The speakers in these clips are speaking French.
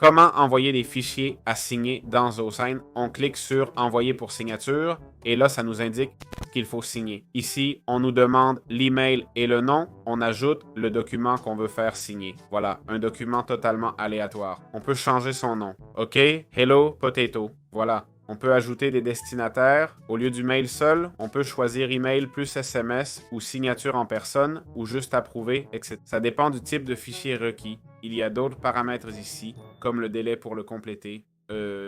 Comment envoyer des fichiers à signer dans ZoSign? On clique sur Envoyer pour signature et là, ça nous indique qu'il faut signer. Ici, on nous demande l'email et le nom. On ajoute le document qu'on veut faire signer. Voilà, un document totalement aléatoire. On peut changer son nom. OK, Hello Potato. Voilà. On peut ajouter des destinataires. Au lieu du mail seul, on peut choisir email plus SMS ou signature en personne ou juste approuver, etc. Ça dépend du type de fichier requis. Il y a d'autres paramètres ici, comme le délai pour le compléter,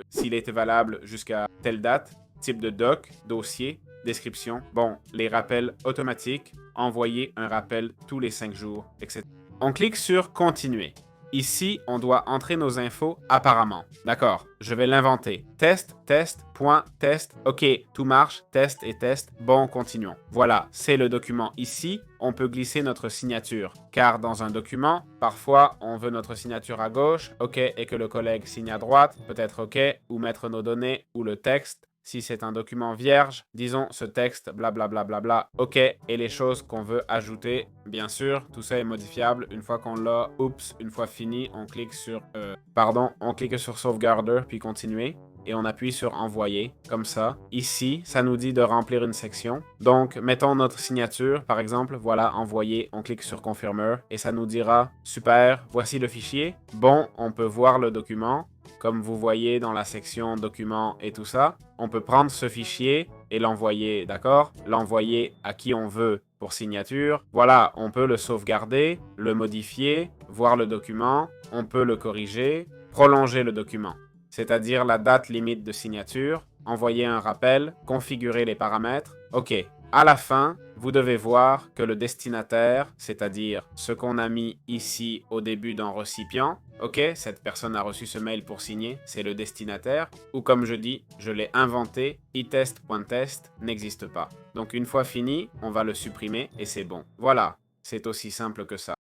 s'il était valable jusqu'à telle date, type de doc, dossier, description. Bon, les rappels automatiques, envoyer un rappel tous les 5 jours, etc. On clique sur Continuer. Ici, on doit entrer nos infos apparemment. D'accord, je vais l'inventer. Test, test, point, test. OK, tout marche, test et test. Bon, continuons. Voilà, c'est le document ici. On peut glisser notre signature. Car dans un document, parfois, on veut notre signature à gauche, OK, et que le collègue signe à droite, peut-être OK, ou mettre nos données ou le texte. Si c'est un document vierge, disons ce texte, blablabla, bla, bla, bla, OK, et les choses qu'on veut ajouter, bien sûr, tout ça est modifiable. Une fois qu'on l'a, oups, une fois fini, on clique sur, on clique sur sauvegarder, puis continuer, et on appuie sur envoyer, comme ça. Ici, ça nous dit de remplir une section. Donc, mettons notre signature, par exemple, voilà, envoyer, on clique sur confirmer, et ça nous dira, super, voici le fichier. Bon, on peut voir le document. Comme vous voyez dans la section documents et tout ça, on peut prendre ce fichier et l'envoyer, d'accord? L'envoyer à qui on veut pour signature. Voilà, on peut le sauvegarder, le modifier, voir le document, on peut le corriger, prolonger le document, c'est-à-dire la date limite de signature, envoyer un rappel, configurer les paramètres. OK. À la fin, vous devez voir que le destinataire, c'est-à-dire ce qu'on a mis ici au début d'un récipient, OK, cette personne a reçu ce mail pour signer, c'est le destinataire, ou comme je dis, je l'ai inventé, itest.test n'existe pas. Donc une fois fini, on va le supprimer et c'est bon. Voilà, c'est aussi simple que ça.